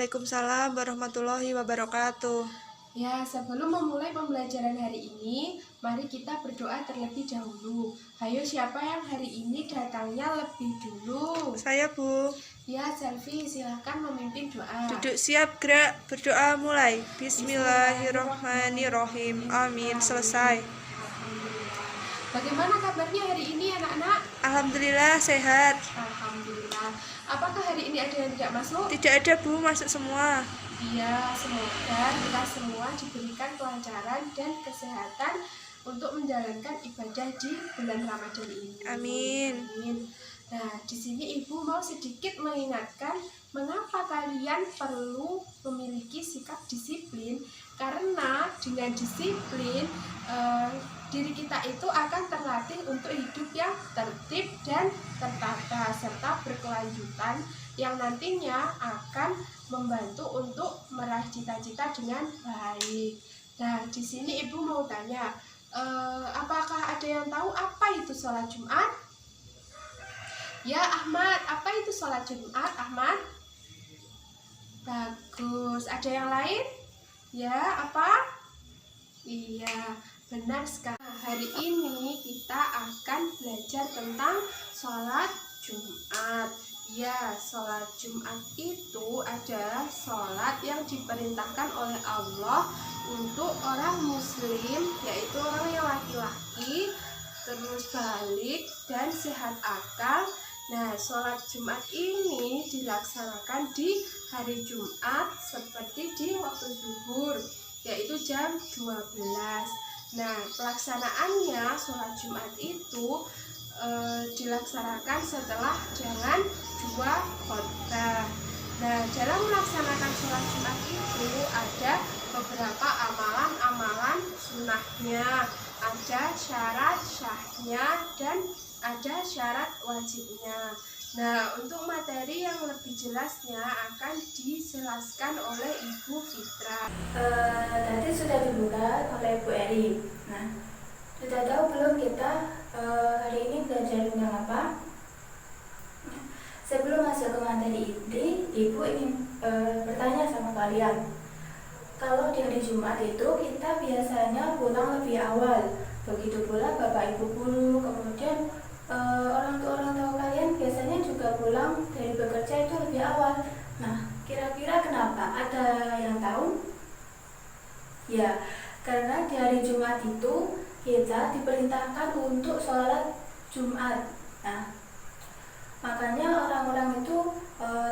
Waalaikumsalam warahmatullahi wabarakatuh. Ya, sebelum memulai pembelajaran hari ini, mari kita berdoa terlebih dahulu. Hayo, siapa yang hari ini datangnya lebih dulu? Saya, Bu. Ya, Selfie, silahkan memimpin doa. Duduk siap, gerak, berdoa mulai. Bismillahirrohmanirrohim. Amin. Selesai. Alhamdulillah. Bagaimana kabarnya hari ini, anak-anak? Alhamdulillah sehat. Alhamdulillah. Apakah hari ini ada yang tidak masuk? Tidak ada, Bu, masuk semua. Iya, semoga kita semua diberikan kelancaran dan kesehatan untuk menjalankan ibadah di bulan Ramadan ini. Amin. Amin. Nah, di sini Ibu mau sedikit mengingatkan mengapa kalian perlu memiliki sikap disiplin, karena dengan disiplin diri kita itu akan terlatih untuk hidup yang tertib dan tertata serta berkelanjutan yang nantinya akan membantu untuk meraih cita-cita dengan baik. Nah, di sini Ibu mau tanya, apakah ada yang tahu apa itu sholat Jumat? Ya, Ahmad, apa itu sholat Jumat, Ahmad? Bagus. Ada yang lain? Ya, apa? Iya, benar sekali. Hari ini kita akan belajar tentang sholat Jumat. Ya, sholat Jumat itu adalah sholat yang diperintahkan oleh Allah untuk orang muslim, yaitu orang yang laki-laki, terus balik dan sehat akal. Nah, sholat Jumat ini dilaksanakan di hari Jumat seperti di waktu zuhur, yaitu jam 12. Nah, pelaksanaannya sholat Jumat itu dilaksanakan setelah jalan 2 khotbah. Nah, dalam melaksanakan sholat Jumat itu ada beberapa amalan-amalan sunnahnya, ada syarat syahnya, dan ada syarat wajibnya. Nah, untuk materi yang lebih jelasnya akan dijelaskan oleh Ibu Fitra. Tadi sudah dibuka oleh Bu Eri. Nah, sudah tahu belum kita hari ini belajar tentang apa? Sebelum masuk ke materi ini, Ibu ingin bertanya sama kalian. Kalau di hari Jumat itu kita biasanya pulang lebih awal. Begitu pula Bapak Ibu guru, kemudian orang tua kalian biasanya juga pulang dari bekerja itu lebih awal. Nah, kira-kira kenapa? Ada yang tahu? Ya, karena di hari Jumat itu kita diperintahkan untuk sholat Jumat. Nah, makanya orang-orang itu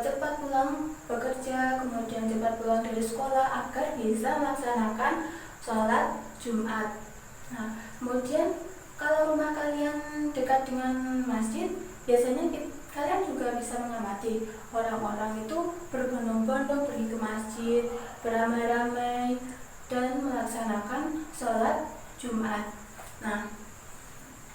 cepat pulang bekerja, kemudian cepat pulang dari sekolah agar bisa melaksanakan sholat Jumat. Nah, kemudian kalau rumah kalian dekat dengan masjid, biasanya kalian juga bisa mengamati orang-orang itu berbondong-bondong pergi ke masjid, beramai-ramai dan melaksanakan sholat Jumat. Nah,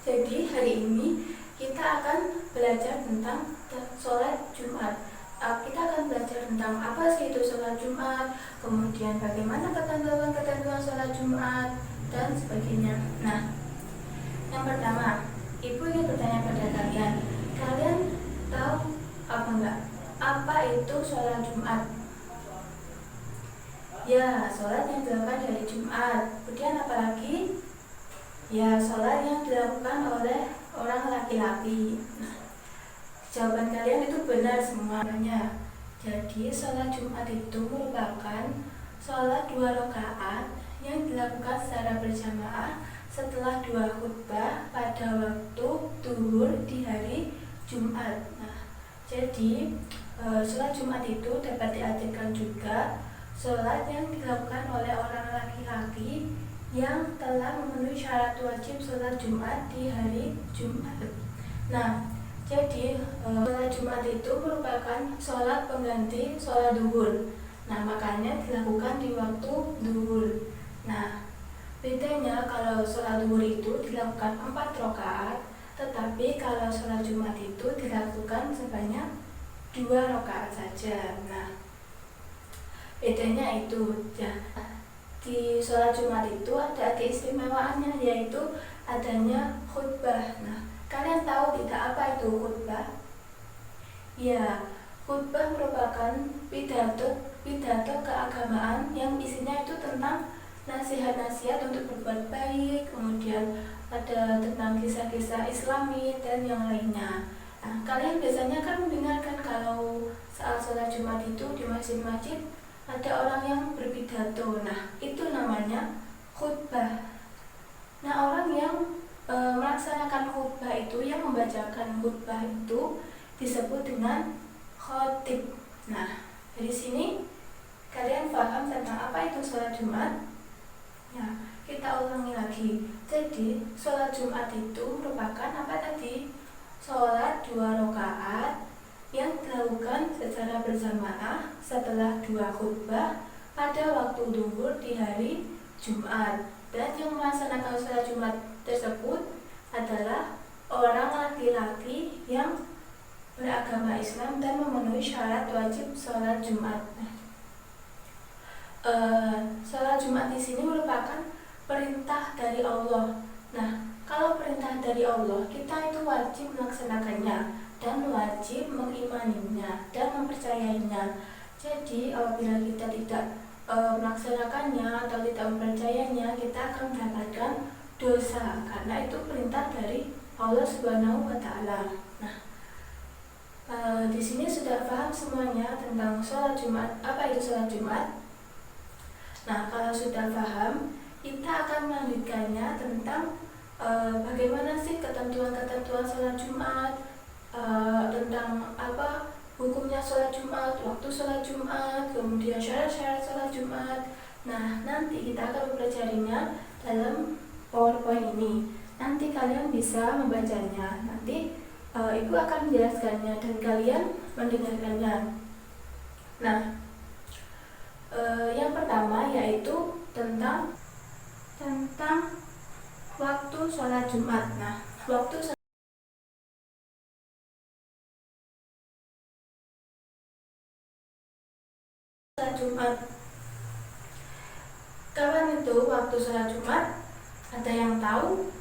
jadi hari ini kita akan belajar tentang sholat Jumat. Kita akan belajar tentang apa sih itu sholat Jumat, kemudian bagaimana ketentuan-ketentuan sholat Jumat, dan sebagainya. Nah, yang pertama, Ibu ingin bertanya pada kalian. Kalian tahu apa enggak? Apa itu sholat Jumat? Ya, sholat yang dilakukan hari Jumat. Kemudian apa lagi? Ya, sholat yang dilakukan oleh orang laki-laki. Nah, jawaban kalian itu benar semuanya. Jadi, sholat Jumat itu merupakan sholat 2 rakaat yang dilakukan secara berjamaah setelah 2 khutbah pada waktu zuhur di hari Jumat. Nah, jadi sholat Jumat itu dapat diartikan juga sholat yang dilakukan oleh orang laki-laki yang telah memenuhi syarat wajib sholat Jumat di hari Jumat. Nah, jadi sholat Jumat itu merupakan sholat pengganti sholat zuhur. Nah, makanya dilakukan di waktu zuhur. Nah, bedanya kalau sholat zuhur itu dilakukan 4 rakaat, tetapi kalau sholat Jumat itu dilakukan sebanyak 2 rakaat saja. Nah, bedanya itu ya. Di sholat Jumat itu ada keistimewaannya, yaitu adanya khutbah. Nah, kalian tahu tidak apa itu khutbah? Ya, khutbah merupakan pidato pidato keagamaan yang isinya itu tentang nasihat-nasihat untuk berbuat baik, kemudian ada tentang kisah-kisah Islami dan yang lainnya. Nah, kalian biasanya kan mendengarkan kalau saat sholat Jumat itu di masjid-masjid ada orang yang berpidato. Nah, itu namanya khutbah. Nah, orang yang melaksanakan khutbah itu, yang membacakan khutbah itu disebut dengan khotib. Nah, dari sini kalian paham tentang apa itu sholat Jumat? Ya, kita ulangi lagi. Jadi, sholat Jumat itu merupakan apa tadi? Sholat 2 rakaat yang dilakukan secara berjamaah setelah 2 khutbah pada waktu zuhur di hari Jumat. Dan yang melaksanakan sholat Jumat tersebut adalah orang laki-laki yang beragama Islam dan memenuhi syarat wajib sholat Jumat. Sholat Jumat di sini merupakan perintah dari Allah. Nah, kalau perintah dari Allah, kita itu wajib melaksanakannya dan wajib mengimaninya dan mempercayainya. Jadi, apabila kita tidak melaksanakannya atau tidak mempercayainya, kita akan mendapatkan dosa karena itu perintah dari Allah Subhanahu wa Ta'ala. Nah, di sini sudah paham semuanya tentang sholat Jumat. Apa itu sholat Jumat? Nah, kalau sudah paham, kita akan melanjutkannya tentang bagaimana sih ketentuan-ketentuan sholat Jumat, tentang apa hukumnya sholat Jumat, waktu sholat Jumat, kemudian syarat-syarat sholat Jumat. Nah, nanti kita akan mempelajarinya dalam PowerPoint ini. Nanti kalian bisa membacanya. Nanti Ibu akan menjelaskannya dan kalian mendengarkannya. Nah, yang pertama yaitu tentang waktu sholat Jumat. Nah, waktu sholat Jumat. Kapan itu waktu sholat Jumat? Ada yang tahu?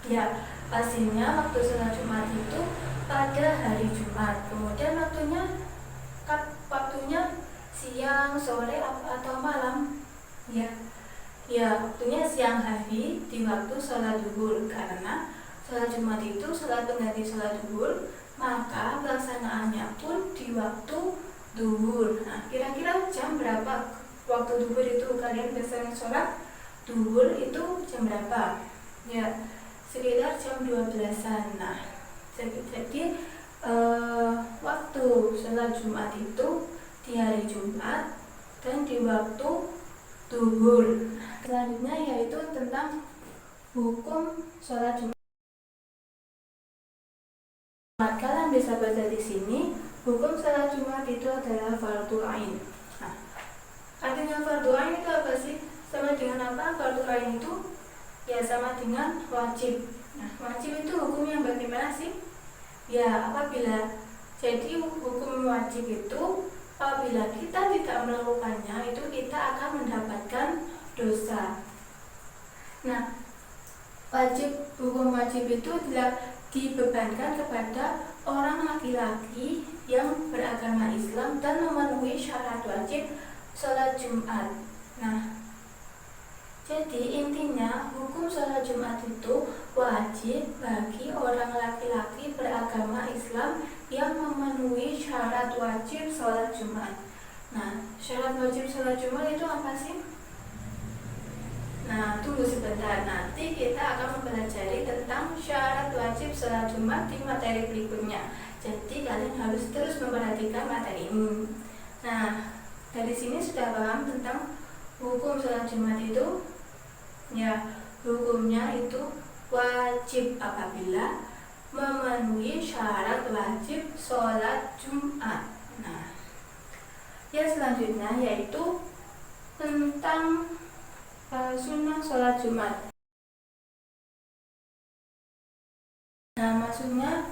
Ya, pastinya waktu sholat Jumat itu pada hari Jumat. Kemudian waktunya siang, sore, atau malam? Ya, waktunya siang hari di waktu sholat zuhur. Karena sholat Jumat itu sholat pengganti sholat zuhur, maka pelaksanaannya pun di waktu zuhur. Nah, kira-kira jam berapa waktu zuhur itu kalian biasanya sholat zuhur itu jam berapa? Ya, sekitar jam 12-an. Nah, jadi waktu sholat Jumat itu di hari Jumat dan di waktu zuhur. Selanjutnya yaitu tentang hukum sholat Jumat. Kalian bisa baca di sini, hukum sholat Jumat itu adalah fardhu ain. Nah, artinya fardhu ain itu apa sih? Sama dengan apa? Fardhu ain itu ya sama dengan wajib. Nah, wajib itu hukumnya bagaimana sih? Ya, jadi hukum wajib itu apabila kita tidak melakukannya itu kita akan mendapatkan dosa. Nah, hukum wajib itu dibebankan kepada orang laki-laki yang beragama Islam dan memenuhi syarat wajib sholat Jumat. Nah, jadi intinya hukum sholat Jumat itu wajib bagi orang laki-laki beragama Islam yang memenuhi syarat wajib sholat Jumat. Nah, syarat wajib sholat Jumat itu apa sih? Nah, tunggu sebentar, nanti kita akan mempelajari tentang syarat wajib sholat Jumat di materi berikutnya. Jadi kalian harus terus memperhatikan materi ini. Nah, dari sini sudah paham tentang hukum sholat Jumat itu? Ya, hukumnya itu wajib apabila memenuhi syarat wajib sholat Jumat. Nah, yang selanjutnya yaitu tentang sunnah sholat Jumat. Nah, maksudnya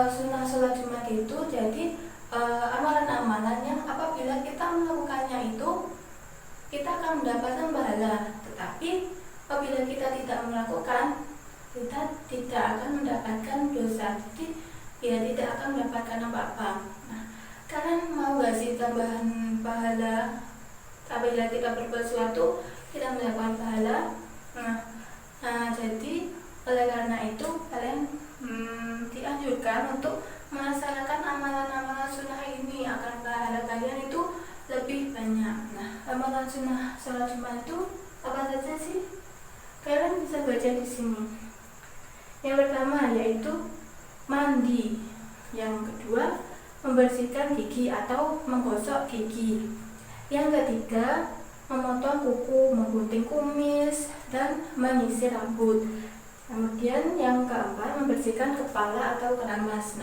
sunnah sholat Jumat itu jadi amalan-amalan yang apabila kita melakukannya itu kita akan mendapatkan pahala. Tetapi apabila kita tidak melakukan, kita tidak akan mendapatkan dosa. Jadi ya tidak akan mendapatkan apa-apa. Nah, kalian mau gak sih tambahan pahala. Apabila kita berbuat sesuatu, kita mendapatkan pahala. Jadi oleh karena itu kalian dianjurkan untuk melaksanakan amalan-amalan sunnah ini agar pahala kalian itu lebih banyak. Amalan sunnah sholat Jumat itu apa saja sih? Kalian bisa baca di sini. Yang pertama yaitu mandi. Yang kedua membersihkan gigi atau menggosok gigi. Yang ketiga memotong kuku, menggunting kumis, dan menyisir rambut. Kemudian yang keempat membersihkan kepala atau keramas.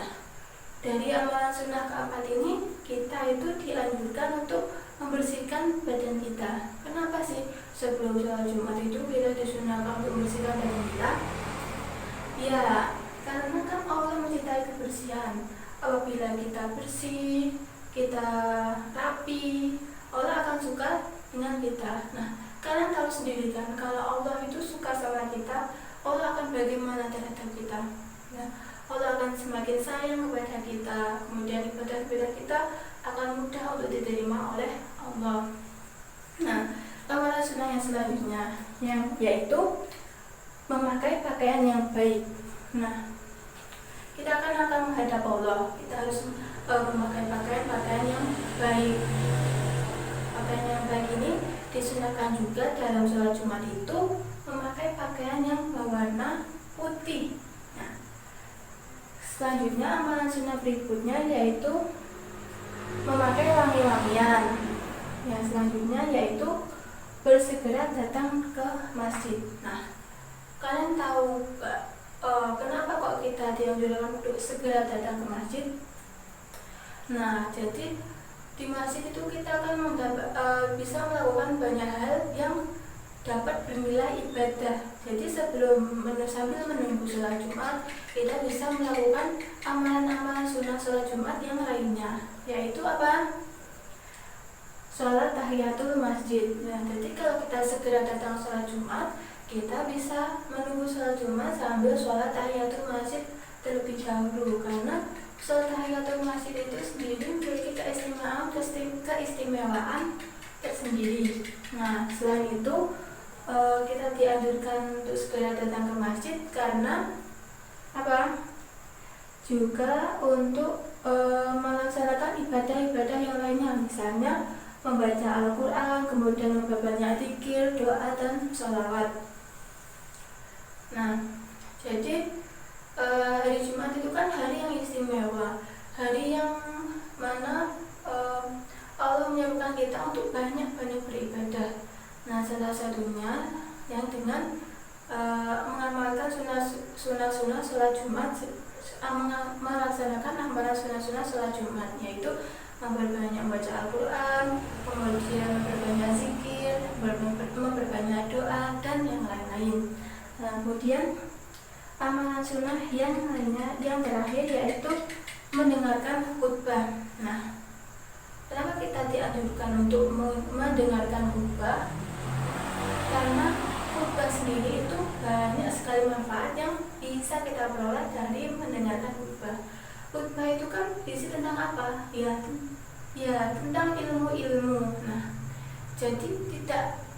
Dari amalan sunnah keempat ini kita itu dianjurkan untuk membersihkan badan kita. Kenapa sih sebelum sholat Jumat itu kita disunahkan untuk membersihkan badan kita? Ya, karena kan Allah mencintai kebersihan. Apabila kita bersih, kita rapi, Allah akan suka dengan kita. Kalian tahu sendiri kan, kalau Allah itu suka sama kita, Allah akan bagaimana terhadap kita. Allah akan semakin sayang kepada kita. Kemudian ibadah-ibadah kita akan mudah untuk diterima oleh Allah. Amalan sunnah yang selanjutnya yaitu memakai pakaian yang baik. Kita akan menghadap Allah. Kita harus memakai pakaian yang baik. Pakaian yang baik ini disunahkan juga dalam sholat Jumat itu memakai pakaian yang berwarna putih. Selanjutnya amalan sunnah berikutnya yaitu memakai wangi-wangian. Yang selanjutnya yaitu bersegera datang ke masjid. Kalian tahu kenapa kok kita dianjurkan untuk segera datang ke masjid? Jadi di masjid itu kita akan bisa melakukan banyak hal yang dapat bernilai ibadah. Jadi sambil menunggu sholat Jumat, kita bisa melakukan amalan-amalan sunnah sholat Jumat yang lainnya, yaitu apa? Sholat tahiyatul masjid. Jadi kalau kita segera datang sholat Jumat, kita bisa menunggu sholat Jumat sambil sholat tahiyatul masjid terlebih dahulu, karena sholat tahiyatul masjid itu sendiri memiliki keistimewaan tersendiri. Selain itu kita dianjurkan untuk segera datang ke masjid karena apa? Juga untuk melaksanakan ibadah-ibadah yang lainnya, misalnya membaca Al-Quran, kemudian memperbanyak zikir, doa, dan sholawat. Jadi hari Jumat itu kan hari yang istimewa, hari yang mana Allah menyuruhkan kita untuk banyak-banyak beribadah. Salah satunya yang dengan mengamalkan sunnah sholat Jumat, melaksanakan amalan sunnah sholat Jumat, yaitu memperbanyak membaca Al-Quran, kemudian memperbanyak zikir, memperbanyak doa, dan yang lain-lain. Kemudian amalan sunnah yang lainnya, yang terakhir yaitu mendengarkan khutbah. Kenapa kita dianjurkan untuk mendengarkan khutbah? Karena khutbah sendiri itu banyak sekali manfaat yang bisa kita peroleh dari mendengarkan khutbah. Khutbah itu kan berisi tentang apa? Ya tentang ilmu-ilmu. Jadi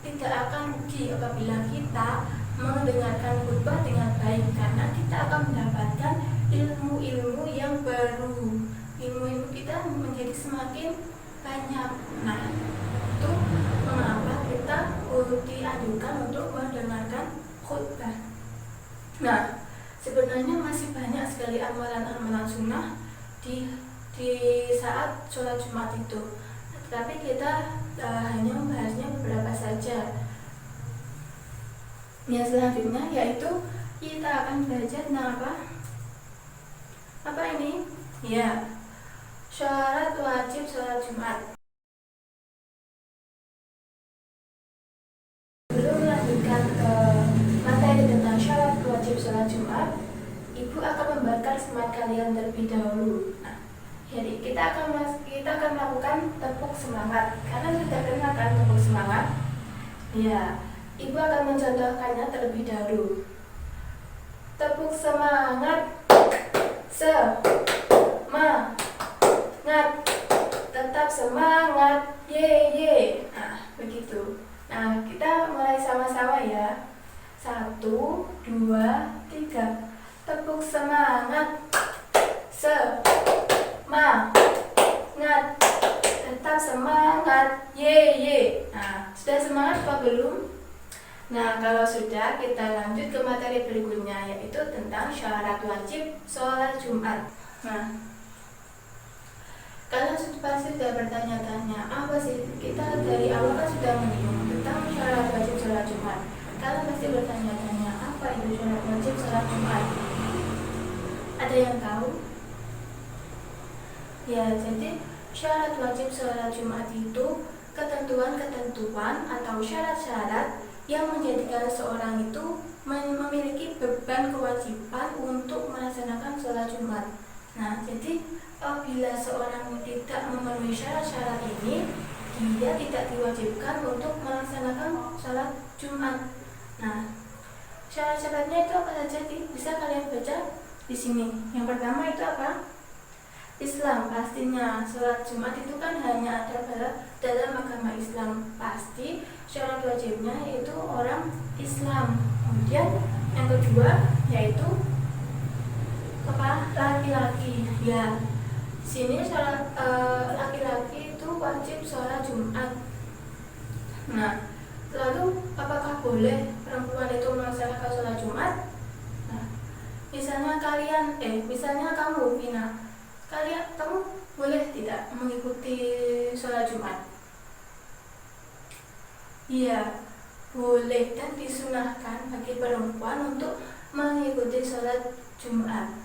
tidak akan rugi apabila kita mendengarkan khutbah dengan baik, karena kita akan mendapatkan ilmu-ilmu yang baru. Ilmu-ilmu kita menjadi semakin banyak. Itu mengapa kita dianjurkan untuk mendengarkan khutbah. Sebenarnya masih banyak sekali amalan-amalan sunnah di saat sholat Jumat itu, tetapi kita hanya membahasnya beberapa saja. Yang selanjutnya yaitu kita akan belajar tentang apa ini? Syarat wajib sholat Jumat. Sebelum melanjutkan ke materi tentang syarat wajib sholat Jumat, Ibu akan membakar semangat kalian terlebih dahulu. Jadi kita akan melakukan tepuk semangat. Karena sudah kenal kan tepuk semangat? Ibu akan mencontohkannya terlebih dahulu. Tepuk semangat. Semangat. Tetap tetap semangat, ye ye. Nah, begitu. Nah, kita mulai sama-sama ya. 1, 2, 3. Tepuk semangat. Semangat. Tetap semangat, ye ye. Nah, sudah semangat apa belum? Nah, kalau sudah, kita lanjut ke materi berikutnya, yaitu tentang syarat wajib sholat Jumat. Nah, kalian pasti sudah bertanya-tanya, apa sih? Kita dari awal kan sudah menyinggung tentang syarat wajib sholat Jumat. Kalian pasti bertanya-tanya, apa itu syarat wajib sholat Jumat? Ada yang tahu? Ya, jadi syarat wajib sholat Jumat itu ketentuan-ketentuan atau syarat-syarat yang menjadikan seorang itu memiliki beban kewajiban untuk melaksanakan sholat Jumat. Nah, jadi apabila seorang tidak memenuhi syarat-syarat ini, dia tidak diwajibkan untuk melaksanakan sholat Jumat. Nah, syarat-syaratnya itu apa saja? Bisa kalian baca di sini. Yang pertama itu apa? Islam. Pastinya sholat Jumat itu kan hanya ada dalam agama Islam. Pasti syarat wajibnya yaitu orang Islam. Kemudian yang kedua yaitu apa? Laki-laki. Ya, sini syarat laki-laki itu wajib sholat Jumat. Nah, lalu apakah boleh perempuan itu melaksanakan sholat Jumat? Nah, misalnya kamu, Vina, kamu boleh tidak mengikuti sholat Jumat? Iya, boleh, dan disunahkan bagi perempuan untuk mengikuti sholat Jumat.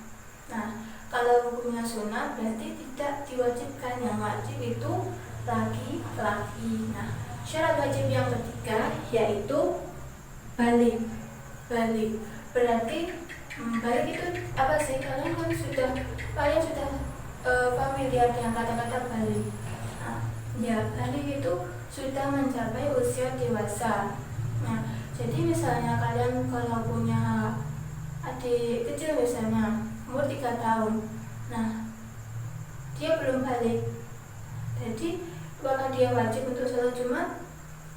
Nah, kalau hukumnya sunnah berarti tidak diwajibkan, yang wajib itu laki-laki. Nah, syarat wajib yang ketiga yaitu balik. Berarti balik itu apa sih? Kalian sudah familiar dengan kata-kata balik. Nah, ya, balik itu sudah mencapai usia dewasa. Nah, jadi misalnya kalian kalau punya adik kecil misalnya umur 3 tahun, nah dia belum balik, jadi apakah dia wajib untuk sholat Jumat?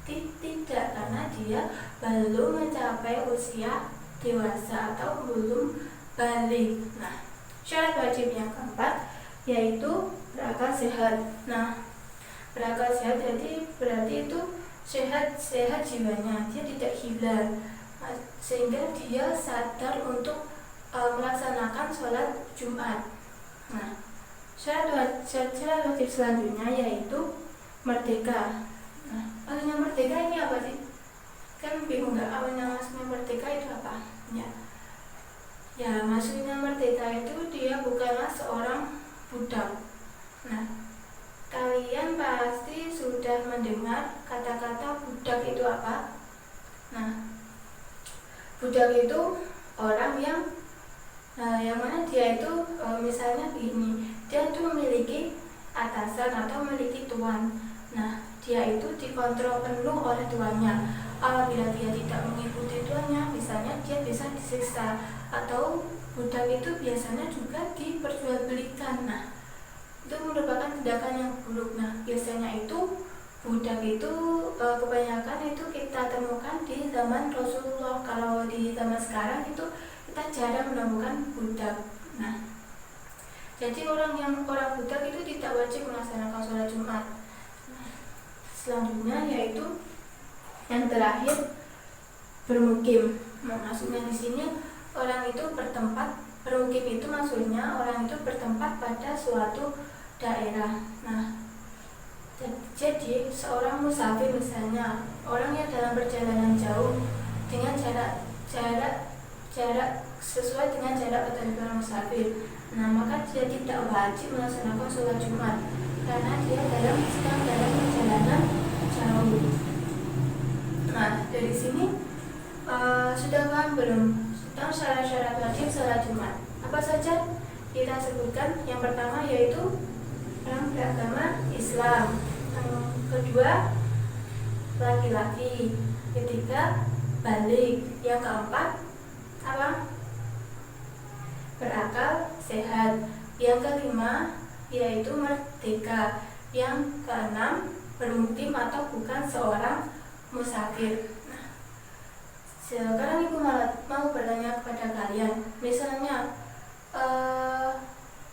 Tidak, karena dia belum mencapai usia dewasa atau belum balik. Nah, syarat wajib yang keempat yaitu berakal sehat. Nah, berakal sehat jadi berarti itu sehat jiwanya, dia tidak gila, sehingga dia sadar untuk melaksanakan sholat Jumat. Nah, syarat wajib selanjutnya yaitu merdeka. Nah, maksudnya merdeka ini apa sih? Kan bingung nggak? Awalnya maksudnya merdeka itu apa? Ya, maksudnya merdeka itu dia bukanlah seorang budak. Nah, kalian pasti sudah mendengar kata-kata budak itu apa? Nah, budak itu orang yang mana dia itu misalnya begini, dia itu memiliki atasan atau memiliki tuan. Nah, dia itu dikontrol penuh oleh tuannya. Apabila dia tidak mengikuti tuannya, misalnya dia bisa disiksa, atau budak itu biasanya juga diperjualbelikan. Nah, itu merupakan tindakan yang buruk. Nah, biasanya itu budak itu kebanyakan itu kita temukan di zaman Rasulullah. Kalau di zaman sekarang itu kita jarang menemukan budak. Nah, jadi orang budak itu tidak wajib melaksanakan sholat Jumat. Nah, selanjutnya yaitu yang terakhir bermukim. Nah, maksudnya di sini orang itu bermukim itu maksudnya orang itu bertempat pada suatu daerah. Nah, jadi seorang musafir misalnya, orang yang dalam perjalanan jauh dengan jarak sesuai dengan jarak ketentuan musafir. Nah, maka dia tidak wajib melaksanakan sholat Jumat karena dia sedang dalam perjalanan jauh. Nah, dari sini sudah paham belum tentang syarat-syarat wajib sholat Jumat? Apa saja kita sebutkan? Yang pertama yaitu orang beragama Islam. Yang kedua, laki-laki. Ketiga, balik. Yang keempat, apa? Berakal sehat. Yang kelima yaitu merdeka. Yang keenam, bermukim atau bukan seorang musafir. Nah, sekarang ibu mau bertanya kepada kalian, misalnya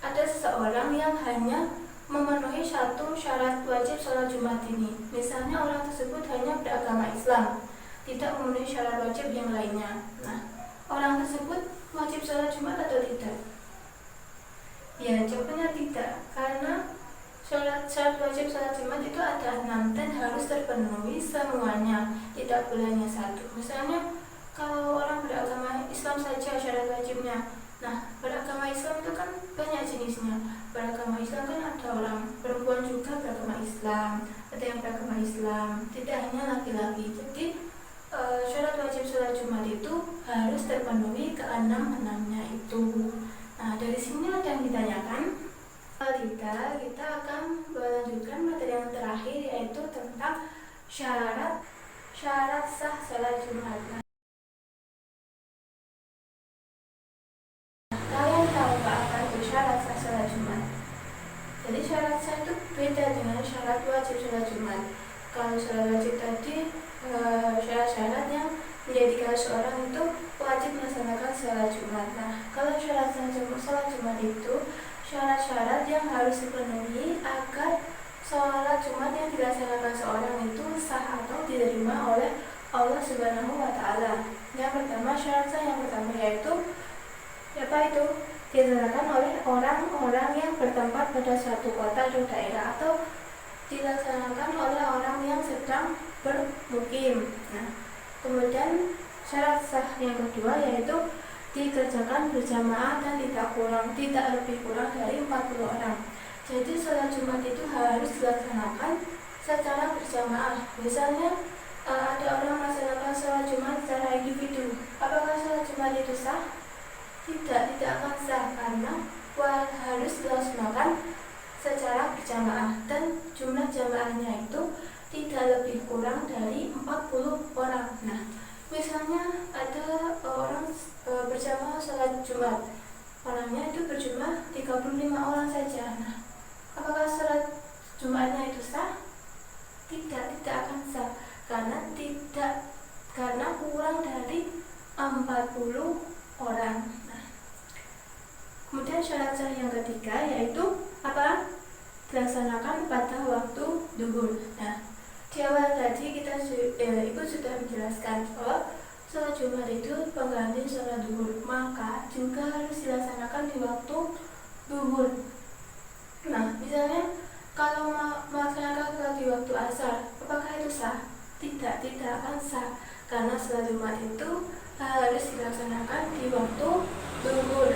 ada seseorang yang hanya memenuhi satu syarat wajib sholat Jumat ini. Misalnya orang tersebut hanya beragama Islam, tidak memenuhi syarat wajib yang lainnya. Nah, orang tersebut wajib sholat Jumat atau tidak? Ya, jawabannya tidak, karena syarat wajib sholat Jumat itu ada 6 dan harus terpenuhi semuanya, tidak boleh hanya satu. Misalnya kalau orang beragama Islam saja syarat wajibnya. Nah, beragama Islam itu kan banyak jenisnya. Beragama Islam kan ada orang perempuan juga beragama Islam, ada yang beragama Islam, tidak hanya laki-laki. Jadi syarat wajib sholat Jumat itu harus terpenuhi keenam-enamnya itu. Nah, dari sini ada yang ditanyakan. Kalau tidak, kita akan melanjutkan materi yang terakhir, yaitu tentang syarat sah sholat Jumat. Nah, kalian tahu apa itu syarat sah sholat Jumat? Jadi syarat sah itu beda dengan syarat wajib sholat Jumat. Kalau syarat wajib tadi syarat-syarat yang menjadikan seorang itu wajib melaksanakan sholat Jumat. Nah, kalau syarat sah sholat Jumat itu syarat-syarat yang harus dipenuhi agar sholat Jumat yang dilaksanakan seorang itu sah atau diterima oleh Allah Subhanahu wa Ta'ala. Yang pertama, syarat sah yang pertama yaitu apa itu? Dilaksanakan oleh orang-orang yang bertempat pada suatu kota atau daerah, atau dilaksanakan oleh orang yang sedang bermukim. Nah, kemudian syarat sah yang kedua yaitu dikerjakan berjamaah dan tidak lebih kurang dari 40 orang. Jadi sholat Jumat itu harus dilaksanakan secara berjamaah. Misalnya ada orang melaksanakan sholat Jumat secara individu, apakah sholat Jumat itu sah? Tidak akan sah, karena harus dilaksanakan secara berjamaah dan jumlah jamaahnya itu tidak lebih kurang dari 40 orang. Nah, misalnya ada orang berjamaah sholat Jumat, orangnya itu berjumlah 35 orang saja. Nah, apakah sholat Jumatnya itu sah? Tidak akan sah, karena kurang dari 40 orang. Nah, kemudian syarat sah yang ketiga yaitu apa? Dilaksanakan pada waktu duhur. Nah, di awal tadi Ibu sudah menjelaskan bahwa sholat Jumat itu pengganti sholat duhur, maka juga harus dilaksanakan di waktu duhur. Nah, misalnya kalau melaksanakan sholat di waktu asar, apakah itu sah? Tidak akan sah, karena sholat Jumat itu harus dilaksanakan di waktu duhur.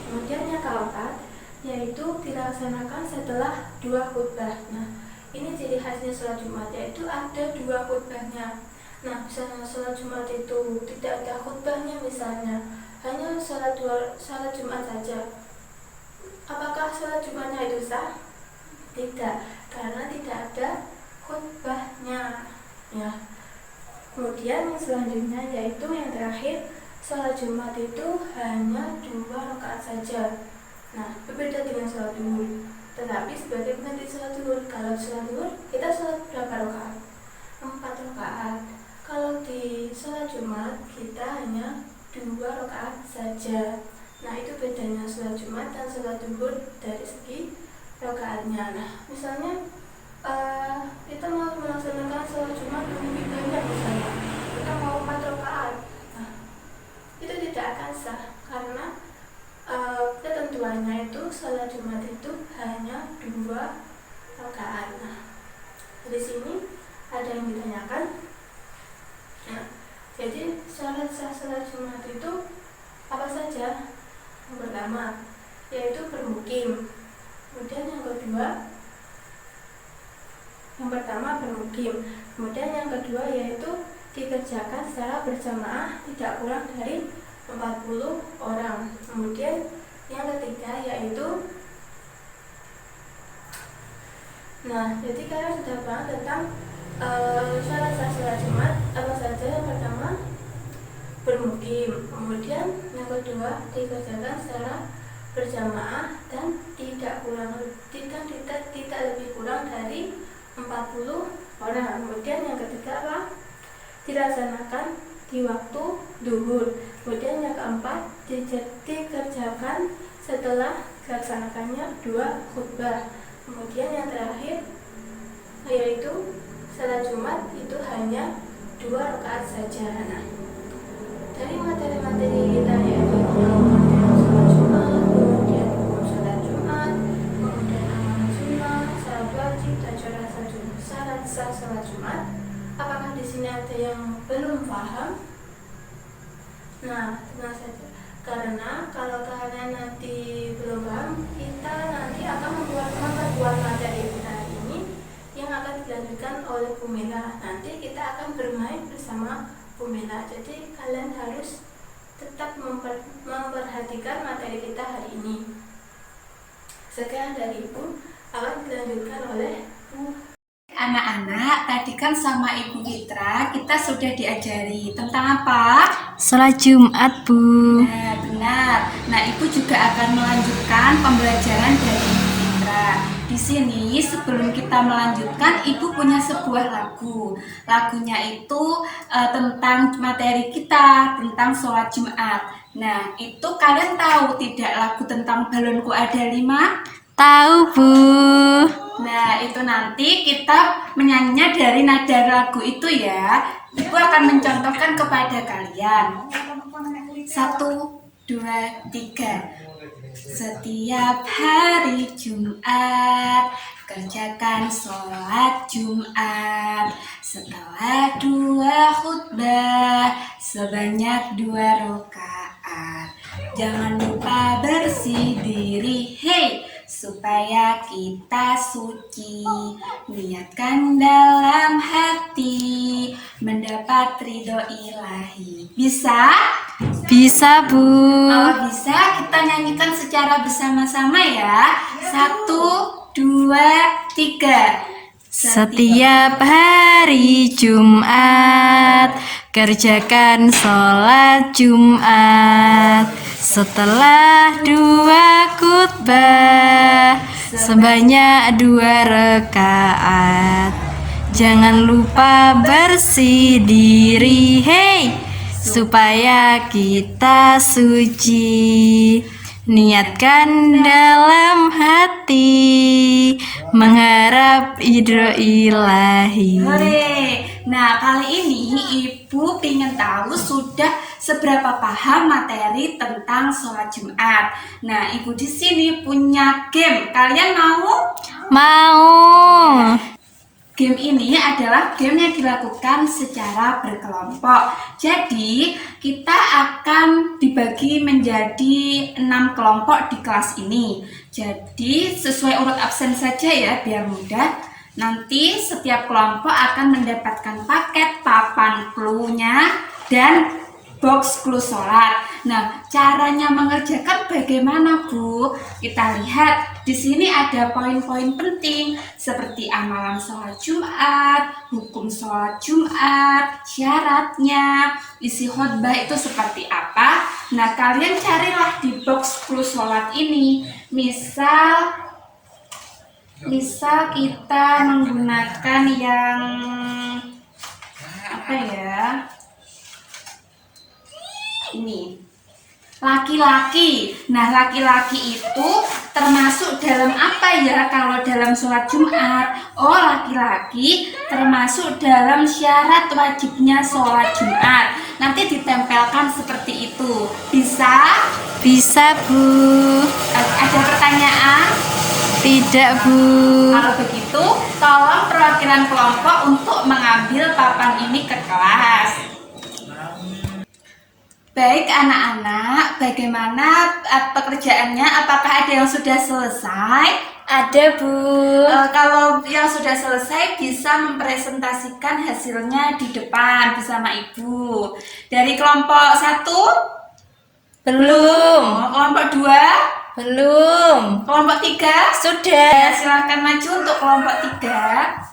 Kemudian yang keempat yaitu dilaksanakan setelah 2 khutbah. Nah, ini ciri khasnya sholat Jumat, yaitu ada 2 khutbahnya. Nah, misalnya sholat Jumat itu tidak ada khutbahnya, misalnya hanya sholat Jumat saja, apakah sholat Jumatnya itu sah? Tidak, karena tidak ada khutbahnya. Ya. Kemudian yang selanjutnya yaitu yang terakhir, sholat Jumat itu hanya 2 rakaat saja. Nah, berbeda dengan sholat duhur. Tetapi sebagai pengganti sholat duhur, kalau sholat duhur kita sholat berapa rakaat? 4 rakaat. Kalau di sholat Jumat kita hanya 2 rakaat saja. Nah, itu bedanya sholat Jumat dan sholat duhur dari segi rakaatnya. Nah, misalnya kita mau melaksanakan sholat Jumat lebih banyak, misalnya kita mau 4 rakaat. Nah, itu tidak akan sah, karena ketentuannya itu sholat Jumat itu hanya 2 rakaat. Nah, di sini ada yang ditanyakan. Nah, jadi syarat sah sholat Jumat itu apa saja? Yang pertama yaitu bermukim. Kemudian yang kedua, yang pertama bermukim. Kemudian yang kedua yaitu dikerjakan secara berjamaah tidak kurang dari 40 orang. Kemudian yang ketiga yaitu, nah, jadi kalian sudah paham tentang syarat sah sholat Jumat apa saja. Yang pertama bermukim, kemudian yang kedua dikerjakan secara berjamaah dan tidak lebih kurang dari 40 orang. Kemudian yang ketiga apa? Dilaksanakan di waktu duhur. Kemudian yang keempat dikerjakan setelah dilaksanakannya 2 khutbah. Kemudian yang terakhir yaitu salat Jumat itu hanya 2 rakaat saja. Nah, dari materi-materi kita yaitu sholat Jumat, kemudian hukum sholat Jumat, kemudian amalan sunnah, syarat wajib dan syarat sah sholat Jumat. Apakah di sini ada yang belum paham? Nah, tenang saja. Karena kalau kalian nanti belum paham, kita nanti akan memperkuat materi kita ini yang akan dilanjutkan oleh Bu Mela. Nanti kita akan bermain bersama Bu Mela. Jadi kalian harus tetap memperhatikan materi kita hari ini. Sekian dari Ibu, akan dilanjutkan oleh Bu. Anak-anak, tadi kan sama Ibu Fitra kita sudah diajari tentang apa? Sholat Jumat, Bu. Nah, benar. Nah, Ibu juga akan melanjutkan pembelajaran dari Ibu Fitra. Di sini sebelum kita melanjutkan, Ibu punya sebuah lagu. Lagunya itu tentang materi kita, tentang sholat Jumat. Nah, itu kalian tahu tidak lagu tentang balonku ada 5? Tahu, Bu. Nah, itu nanti kita menyanyinya dari nada lagu itu ya. Ibu akan mencontohkan kepada kalian. 1, 2, 3. Setiap hari Jumat kerjakan sholat Jumat. Setelah 2 khutbah sebanyak 2 rakaat. Jangan lupa bersih diri, hey, supaya kita suci. Niatkan dalam hati mendapat ridho ilahi. Bisa? Bisa, Bu. Kalau bisa kita nyanyikan secara bersama-sama ya. 1, 2, 3. Setiap hari Jumat kerjakan sholat Jumat. Setelah 2 khutbah sebanyak 2 rakaat. Jangan lupa bersih diri, hey, supaya kita suci. Niatkan dalam hati mengharap ridho ilahi. Hore. Nah, kali ini Ibu ingin tahu sudah seberapa paham materi tentang sholat Jumat. Nah, Ibu di sini punya game. Kalian mau? Mau. Game ini adalah game yang dilakukan secara berkelompok. Jadi, kita akan dibagi menjadi 6 kelompok di kelas ini. Jadi, sesuai urut absen saja ya, biar mudah. Nanti setiap kelompok akan mendapatkan paket papan clue-nya dan box clue sholat. Nah, caranya mengerjakan bagaimana, Bu? Kita lihat di sini ada poin-poin penting seperti amalan sholat Jumat, hukum sholat Jumat, syaratnya, isi khutbah itu seperti apa. Nah, kalian carilah di box clue sholat ini. Misal kita menggunakan yang apa ya? Ini laki-laki. Nah, laki-laki itu termasuk dalam apa ya kalau dalam sholat Jumat? Oh, laki-laki termasuk dalam syarat wajibnya sholat Jumat. Nanti ditempelkan seperti itu. Bisa? Bisa, Bu. Ada pertanyaan? Tidak, Bu. Kalau begitu, tolong perwakilan kelompok untuk mengambil papan ini ke kelas. Baik anak-anak, bagaimana pekerjaannya? Apakah ada yang sudah selesai? Ada, Bu. Kalau yang sudah selesai bisa mempresentasikan hasilnya di depan bersama Ibu. Dari kelompok 1? Belum. Kelompok 2? Belum. Kelompok 3? Sudah. Silakan maju untuk kelompok 3.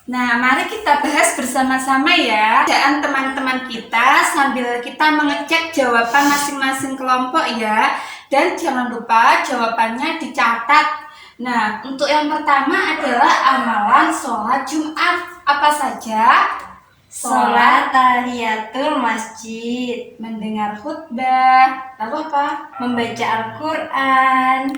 Nah, mari kita bahas bersama-sama ya dan teman-teman kita sambil kita mengecek jawaban masing-masing kelompok ya. Dan jangan lupa jawabannya dicatat. Nah, untuk yang pertama adalah amalan sholat Jumat. Apa saja? Sholat tahiyatul masjid, Mendengar khutbah, lalu apa? membaca Al-Quran,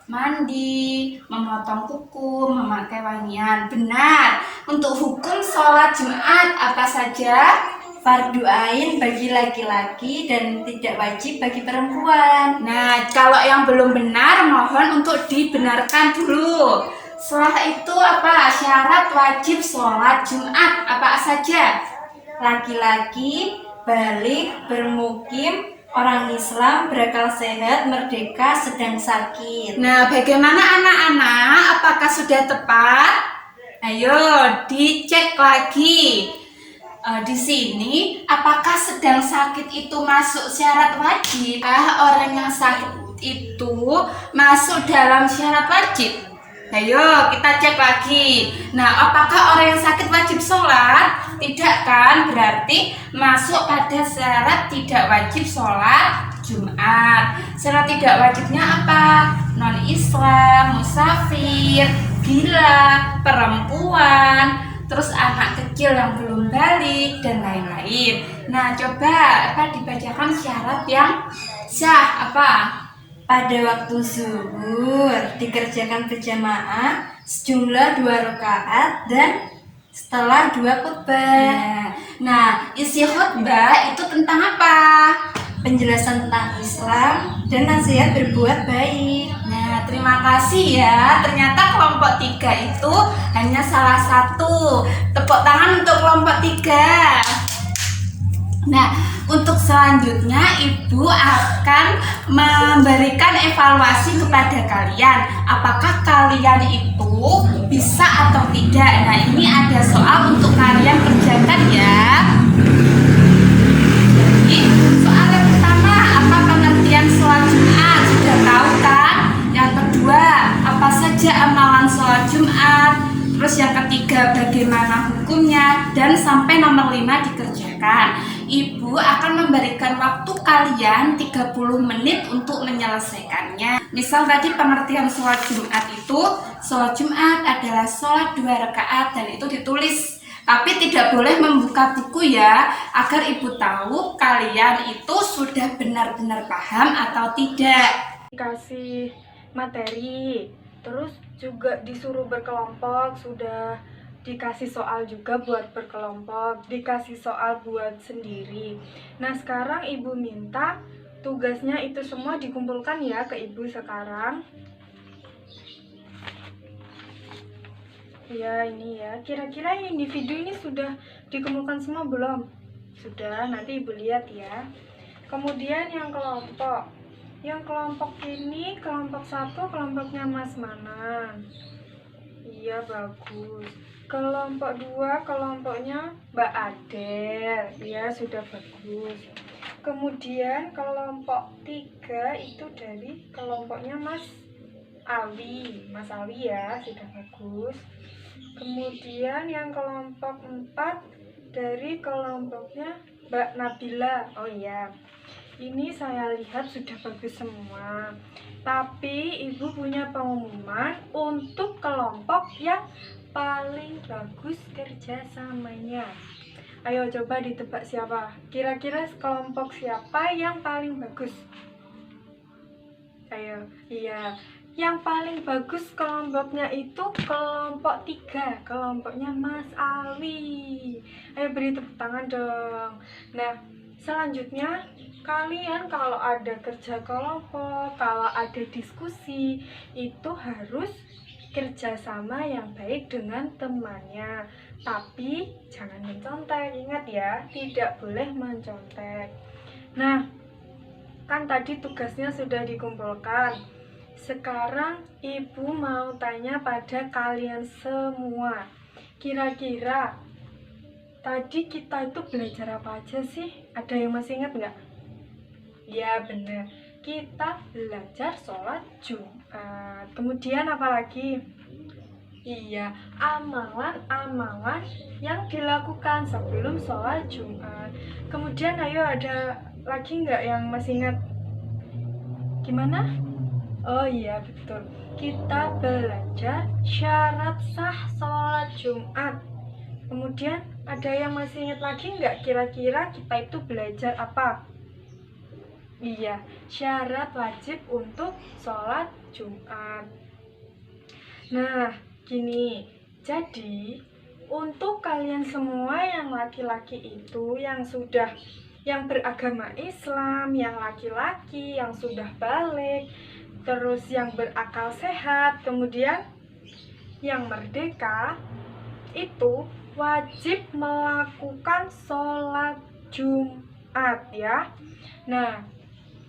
Mandi, memotong kuku, memakai wangian. Benar. Untuk hukum sholat Jumat apa saja? fardu ain bagi laki-laki dan tidak wajib bagi perempuan. Nah, kalau yang belum benar mohon untuk dibenarkan dulu. Setelah itu apa? Syarat wajib sholat Jumat apa saja? Laki-laki, balik, bermukim, orang Islam, berakal sehat, merdeka, sedang sakit. Nah, bagaimana anak-anak? Apakah sudah tepat? Ayo dicek lagi. Di sini, apakah sedang sakit itu masuk syarat wajib? Orang yang sakit itu masuk dalam syarat wajib? Ayo kita cek lagi. Nah, apakah orang yang sakit wajib sholat? Tidak kan? Berarti masuk pada syarat tidak wajib sholat Jumat. Syarat tidak wajibnya apa? Non-Islam, musafir, gila, perempuan, terus anak kecil yang belum balik, dan lain-lain. Nah, coba dibacakan syarat yang sah apa? Pada waktu zuhur dikerjakan berjamaah sejumlah 2 rakaat dan setelah 2 khutbah. Nah, isi khutbah itu tentang apa? Penjelasan tentang Islam dan nasihat berbuat baik. Nah, terima kasih ya. Ternyata kelompok 3 itu hanya salah satu. Tepuk tangan untuk kelompok 3. Nah, untuk selanjutnya Ibu akan memberikan evaluasi kepada kalian. Apakah kalian itu bisa atau tidak? Nah, ini ada soal untuk kalian kerjakan ya. Jadi, soal yang pertama, apa pengertian sholat Jumat? Sudah tahu kan? Yang kedua, apa saja amalan sholat Jumat? Terus yang ketiga, bagaimana hukumnya? Dan sampai nomor 5 dikerjakan. Ibu akan memberikan waktu kalian 30 menit untuk menyelesaikannya. Misal tadi pengertian sholat Jumat itu, sholat Jumat adalah sholat 2 rakaat dan itu ditulis. Tapi tidak boleh membuka buku ya, agar ibu tahu kalian itu sudah benar-benar paham atau tidak. Dikasih materi, terus juga disuruh berkelompok, sudah dikasih soal juga buat berkelompok, dikasih soal buat sendiri. Nah, sekarang ibu minta tugasnya itu semua dikumpulkan ya ke ibu sekarang. Ya, ini ya. Kira-kira individu ini sudah dikumpulkan semua belum? Sudah, nanti ibu lihat ya. Kemudian yang kelompok. Yang kelompok ini, kelompok 1 kelompoknya Mas Manan. Iya, bagus. Kelompok 2 kelompoknya Mbak Adel. Ya, sudah bagus. Kemudian kelompok 3 itu dari kelompoknya Mas Awi. Mas Awi ya, sudah bagus. Kemudian yang kelompok 4 dari kelompoknya Mbak Nabila. Oh iya, ini saya lihat sudah bagus semua. Tapi ibu punya pengumuman untuk kelompok yang paling bagus kerjasamanya. Ayo coba ditebak siapa? Kira-kira kelompok siapa yang paling bagus? Ayo, iya. Yang paling bagus kelompoknya itu kelompok 3, kelompoknya Mas Awi. Ayo beri tepuk tangan dong. Nah, selanjutnya kalian kalau ada kerja kelompok, kalau ada diskusi, itu harus kerjasama yang baik dengan temannya. Tapi jangan mencontek, ingat ya, tidak boleh mencontek. Nah, kan tadi tugasnya sudah dikumpulkan. Sekarang ibu mau tanya pada kalian semua. Kira-kira tadi kita itu belajar apa aja sih? Ada yang masih ingat nggak? Ya benar, kita belajar sholat Jumat. Kemudian apa lagi? Iya, amalan-amalan yang dilakukan sebelum sholat Jumat. Kemudian ayo, ada lagi nggak yang masih ingat? Gimana? Oh iya betul. Kita belajar syarat sah sholat Jumat. Kemudian ada yang masih ingat lagi nggak kira-kira kita itu belajar apa? Iya, syarat wajib untuk sholat Jumat. Nah, gini. Jadi, untuk kalian semua yang laki-laki itu yang beragama Islam, yang laki-laki, yang sudah balik, terus yang berakal sehat, kemudian yang merdeka, itu wajib melakukan sholat Jumat ya. Nah,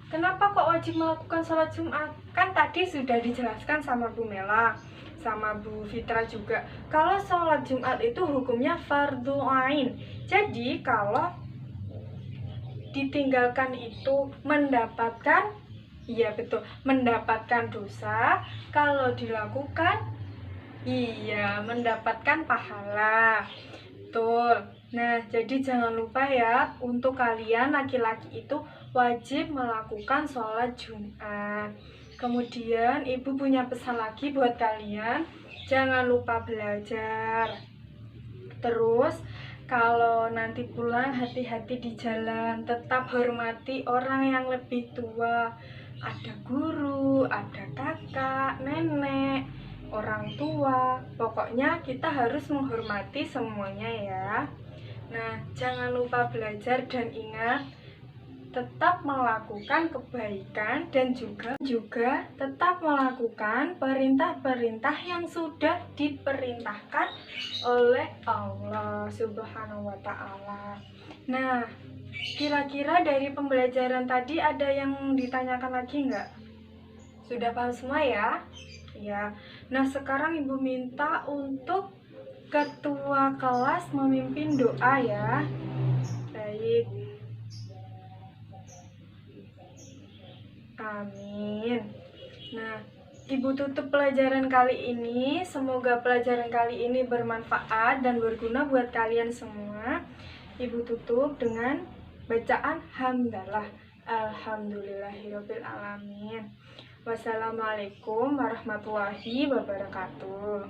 kenapa kok wajib melakukan sholat Jumat? Kan tadi sudah dijelaskan sama Bu Mela, sama Bu Fitra juga. Kalau sholat Jumat itu hukumnya fardhu ain. Jadi kalau ditinggalkan itu mendapatkan, iya betul, mendapatkan dosa. Kalau dilakukan, iya, mendapatkan pahala. Betul. Nah, jadi jangan lupa ya, untuk kalian laki-laki itu wajib melakukan sholat Jumat. Kemudian, Ibu punya pesan lagi buat kalian, jangan lupa belajar. Terus, kalau nanti pulang, hati-hati di jalan, tetap hormati orang yang lebih tua. Ada guru, ada kakak, nenek, orang tua, pokoknya kita harus menghormati semuanya ya. Nah, jangan lupa belajar dan ingat tetap melakukan kebaikan dan juga tetap melakukan perintah-perintah yang sudah diperintahkan oleh Allah Subhanahu wa Ta'ala. Nah, kira-kira dari pembelajaran tadi ada yang ditanyakan lagi nggak? Sudah paham semua ya? Ya, nah sekarang Ibu minta untuk ketua kelas memimpin doa ya. Baik. Amin. Nah, Ibu tutup pelajaran kali ini. Semoga pelajaran kali ini bermanfaat dan berguna buat kalian semua. Ibu tutup dengan bacaan hamdalah. Alhamdulillahirabbil alamin. Wassalamualaikum warahmatullahi wabarakatuh.